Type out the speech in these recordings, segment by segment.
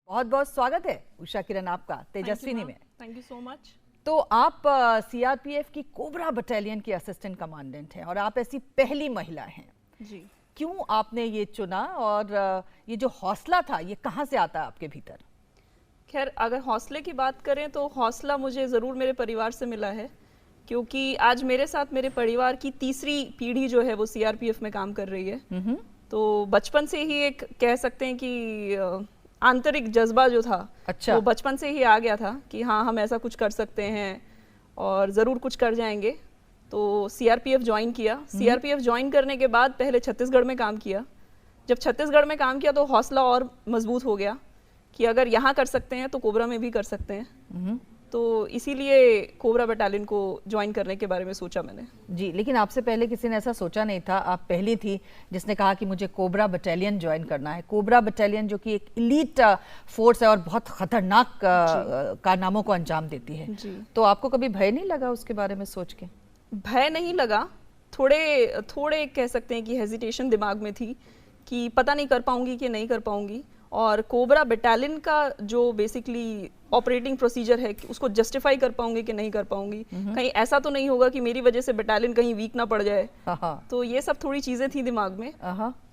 बहुत बहुत स्वागत है उषा किरण आपका तेजस्विनी में। Thank you so much. तो आप सीआरपीएफ की कोबरा बटालियन की असिस्टेंट कमांडेंट हैं और आप ऐसी पहली महिला हैं जी। क्यों आपने ये चुना और ये जो हौसला था ये कहाँ से आता है आपके भीतर? खैर, अगर हौसले की बात करें तो हौसला मुझे ज़रूर मेरे परिवार से मिला है, क्योंकि आज मेरे साथ मेरे परिवार की तीसरी पीढ़ी जो है वो सीआरपीएफ में काम कर रही है। तो बचपन से ही एक कह सकते हैं कि आंतरिक जज्बा जो था, अच्छा। वो बचपन से ही आ गया था कि हाँ, हम ऐसा कुछ कर सकते हैं और ज़रूर कुछ कर जाएंगे। तो सीआरपीएफ ज्वाइन किया। सीआरपीएफ ज्वाइन करने के बाद पहले छत्तीसगढ़ में काम किया। जब छत्तीसगढ़ में काम किया तो हौसला और मजबूत हो गया कि अगर यहाँ कर सकते हैं तो कोबरा में भी कर सकते हैं। तो इसीलिए कोबरा बटालियन को ज्वाइन करने के बारे में सोचा मैंने। जी, लेकिन आपसे पहले किसी ने ऐसा सोचा नहीं था, आप पहली थी जिसने कहा कि मुझे कोबरा बटालियन ज्वाइन करना है। कोबरा बटालियन जो कि एक इलीट फोर्स है और बहुत खतरनाक कारनामों को अंजाम देती है। जी। तो आपको कभी भय नहीं लगा उसके बारे में सोच के? भय नहीं लगा, थोड़े कह सकते हैं कि हेजिटेशन दिमाग में थी कि पता नहीं कर पाऊंगी कि नहीं कर पाऊंगी। और कोबरा बटालियन का जो बेसिकली ऑपरेटिंग प्रोसीजर है उसको जस्टिफाई कर पाऊंगी कि नहीं कर पाऊंगी, कहीं ऐसा तो नहीं होगा कि मेरी वजह से बटालियन कहीं वीक ना पड़ जाए। तो ये सब थोड़ी चीजें थी दिमाग में,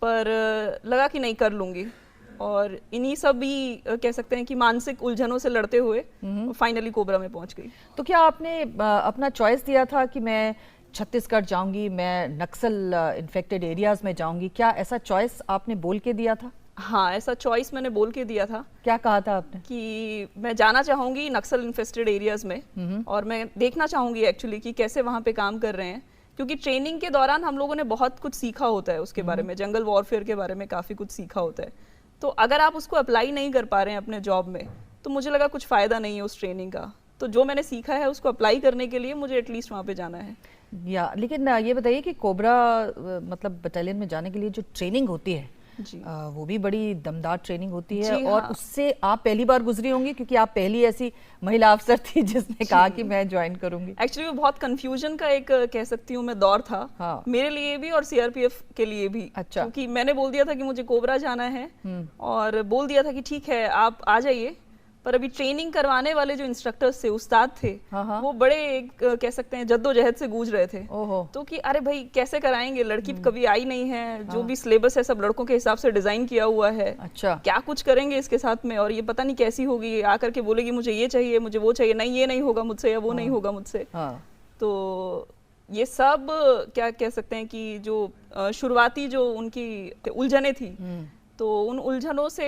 पर लगा कि नहीं, कर लूंगी। और इन्हीं सब भी कह सकते हैं कि मानसिक उलझनों से लड़ते हुए फाइनली कोबरा में पहुंच गई। तो क्या आपने अपना चॉइस दिया था कि मैं छत्तीसगढ़ जाऊंगी, मैं नक्सल इन्फेक्टेड एरियाज में जाऊंगी? क्या ऐसा चॉइस आपने बोल के दिया था? हाँ, ऐसा चॉइस मैंने बोल के दिया था। क्या कहा था आपने? कि मैं जाना चाहूंगी नक्सल इन्फेस्टेड एरियाज में और मैं देखना चाहूंगी एक्चुअली कि कैसे वहाँ पे काम कर रहे हैं, क्योंकि ट्रेनिंग के दौरान हम लोगों ने बहुत कुछ सीखा होता है उसके बारे में, जंगल वॉरफेयर के बारे में काफ़ी कुछ सीखा होता है। तो अगर आप उसको अप्लाई नहीं कर पा रहे हैं अपने जॉब में तो मुझे लगा कुछ फ़ायदा नहीं है उस ट्रेनिंग का। तो जो मैंने सीखा है उसको अप्लाई करने के लिए मुझे एटलीस्ट वहाँ पे जाना है। लेकिन ये बताइए कि कोबरा मतलब बटालियन में जाने के लिए जो ट्रेनिंग होती है जी। वो भी बड़ी दमदार ट्रेनिंग होती है। जी और हाँ। उससे आप पहली बार गुजरी होंगी क्योंकि आप पहली ऐसी महिला अफसर थी जिसने कहा कि मैं ज्वाइन करूंगी। एक्चुअली वो बहुत कंफ्यूजन का एक कह सकती हूँ मैं दौर था। हाँ। मेरे लिए भी और सीआरपीएफ के लिए भी। अच्छा। क्योंकि मैंने बोल दिया था कि मुझे कोबरा जाना है और बोल दिया था कि ठीक है आप आ जाइए, पर अभी ट्रेनिंग करवाने वाले जो इंस्ट्रक्टर्स थे, उस्ताद थे, वो बड़े कह सकते हैं जद्दोजहद से गूंज रहे थे। तो कि अरे भाई कैसे कराएंगे, लड़की कभी आई नहीं है, जो भी सिलेबस है सब लड़कों के हिसाब से डिजाइन किया हुआ है। अच्छा। क्या कुछ करेंगे इसके साथ में, और ये पता नहीं कैसी होगी, आकर के बोलेगी मुझे ये चाहिए, मुझे वो चाहिए, नहीं ये नहीं होगा मुझसे या वो नहीं होगा मुझसे। तो ये सब क्या कह सकते हैं कि जो शुरुआती जो उनकी उलझने थी, तो उन उलझनों से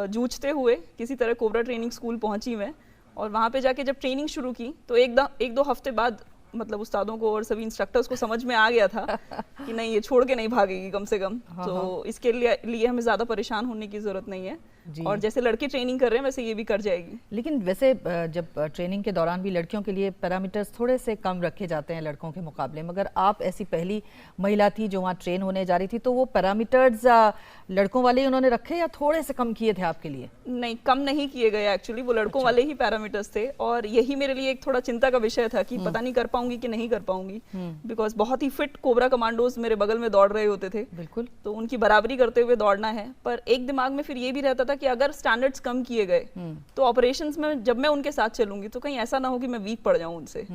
जूझते हुए किसी तरह कोबरा ट्रेनिंग स्कूल पहुंची मैं। और वहाँ पे जाके जब ट्रेनिंग शुरू की तो एक दो हफ्ते बाद मतलब उस्तादों को और सभी इंस्ट्रक्टर्स को समझ में आ गया था कि नहीं, ये छोड़ के नहीं भागेगी कम से कम। तो इसके लिए हमें ज़्यादा परेशान होने की ज़रूरत नहीं है, और जैसे लड़के ट्रेनिंग कर रहे हैं वैसे ये भी कर जाएगी। लेकिन वैसे जब ट्रेनिंग के दौरान भी लड़कियों के लिए पैरामीटर्स थोड़े से कम रखे जाते हैं लड़कों के मुकाबले, मगर आप ऐसी पहली महिला थी जो वहाँ ट्रेन होने जा रही थी, तो वो पैरामीटर्स लड़कों वाले ही उन्होंने रखे या थोड़े से कम किए थे आपके लिए? नहीं, कम नहीं किए गए एक्चुअली, वो लड़कों वाले ही पैरामीटर्स थे। और यही मेरे लिए एक थोड़ा चिंता का विषय था कि पता नहीं कर पाऊंगी कि नहीं कर पाऊंगी, बिकॉज बहुत ही फिट कोबरा कमांडोज मेरे बगल में दौड़ रहे होते थे। बिल्कुल। तो उनकी बराबरी करते हुए दौड़ना है, पर एक दिमाग में फिर ये भी रहता था कि अगर स्टैंडर्ड्स कम किए गए तो ऑपरेशंस में जब मैं उनके साथ चलूंगी तो कहीं ऐसा ना हो कि मैं वीक पड़ जाऊं उनसे।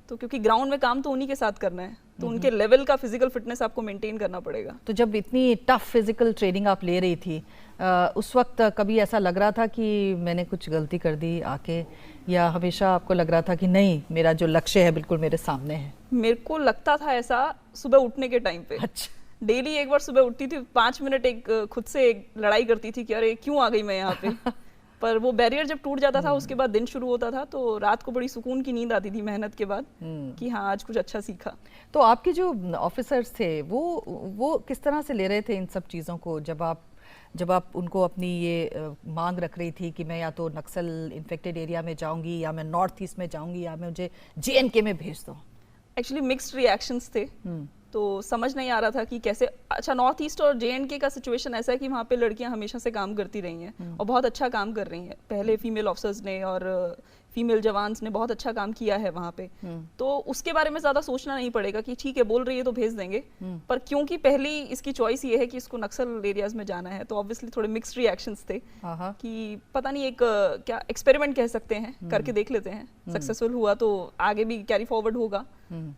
तो क्योंकि ग्राउंड में काम तो उन्हीं के साथ करना है, तो उनके लेवल का फिजिकल फिटनेस आपको मेंटेन करना पड़ेगा। तो जब इतनी टफ फिजिकल ट्रेनिंग आप ले रही थी, उस वक्त कभी ऐसा लग रहा था कि मैंने कुछ गलती कर दी आके, या हमेशा आपको लग रहा था कि नहीं, मेरा जो लक्ष्य है बिल्कुल मेरे सामने है? मेरे को लगता था ऐसा सुबह उठने के टाइम पे। अच्छा। डेली एक बार सुबह उठती थी, 5 मिनट एक खुद से एक लड़ाई करती थी कि अरे क्यों आ गई मैं यहाँ पे। पर वो बैरियर जब टूट जाता था उसके बाद दिन शुरू होता था, तो रात को बड़ी सुकून की नींद आती थी मेहनत के बाद कि हाँ आज कुछ अच्छा सीखा। तो आपके जो ऑफिसर्स थे वो किस तरह से ले रहे थे इन सब चीज़ों को, जब आप उनको अपनी ये मांग रख रही थी कि मैं या तो नक्सल इन्फेक्टेड एरिया में जाऊंगी, या मैं नॉर्थ ईस्ट में जाऊंगी, या मुझे जेएनके में भेज दो? एक्चुअली मिक्स्ड रिएक्शंस थे। तो समझ नहीं आ रहा था कि कैसे। अच्छा, नॉर्थ ईस्ट और जेएनके का सिचुएशन ऐसा है कि वहाँ पे लड़कियाँ हमेशा से काम करती रही हैं और बहुत अच्छा काम कर रही हैं। पहले फीमेल ऑफिसर्स ने और फीमेल जवान्स ने बहुत अच्छा काम किया है वहाँ पे, तो उसके बारे में ज़्यादा सोचना नहीं पड़ेगा कि ठीक है बोल रही है तो भेज देंगे। पर क्योंकि पहली इसकी चॉइस ये है कि इसको नक्सल एरियाज में जाना है, तो ऑब्वियसली थोड़े मिक्स्ड रिएक्शंस थे कि पता नहीं, एक क्या एक्सपेरिमेंट कह सकते हैं, करके देख लेते हैं, सक्सेसफुल हुआ तो आगे भी कैरी फॉरवर्ड होगा।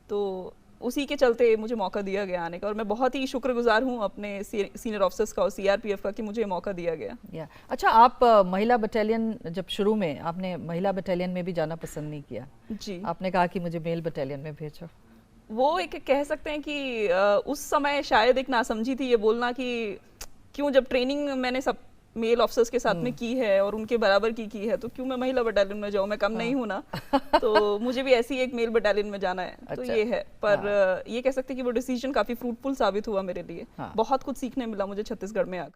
तो उसी के चलते मुझे मौका दिया गया आने का, और मैं बहुत ही शुक्रगुजार हूँ अपने सीनियर ऑफिसर्स का और सीआरपीएफ का कि मुझे मौका दिया गया। अच्छा, आप महिला बटालियन, जब शुरू में आपने महिला बटालियन में भी जाना पसंद नहीं किया जी, आपने कहा कि मुझे मेल बटालियन में भेजो। वो एक कह सकते हैं कि उस समय शायद एक नासमझी थी ये बोलना कि क्यों, जब ट्रेनिंग मैंने सब मेल ऑफिसर्स के साथ में की है और उनके बराबर की है, तो क्यों मैं महिला बटालियन में जाऊं, मैं कम नहीं हूं ना। तो मुझे भी ऐसी एक मेल बटालियन में जाना है। अच्छा। तो ये है, पर ये कह सकते हैं कि वो डिसीजन काफी फ्रूटफुल साबित हुआ मेरे लिए। बहुत कुछ सीखने मिला मुझे छत्तीसगढ़ में आकर।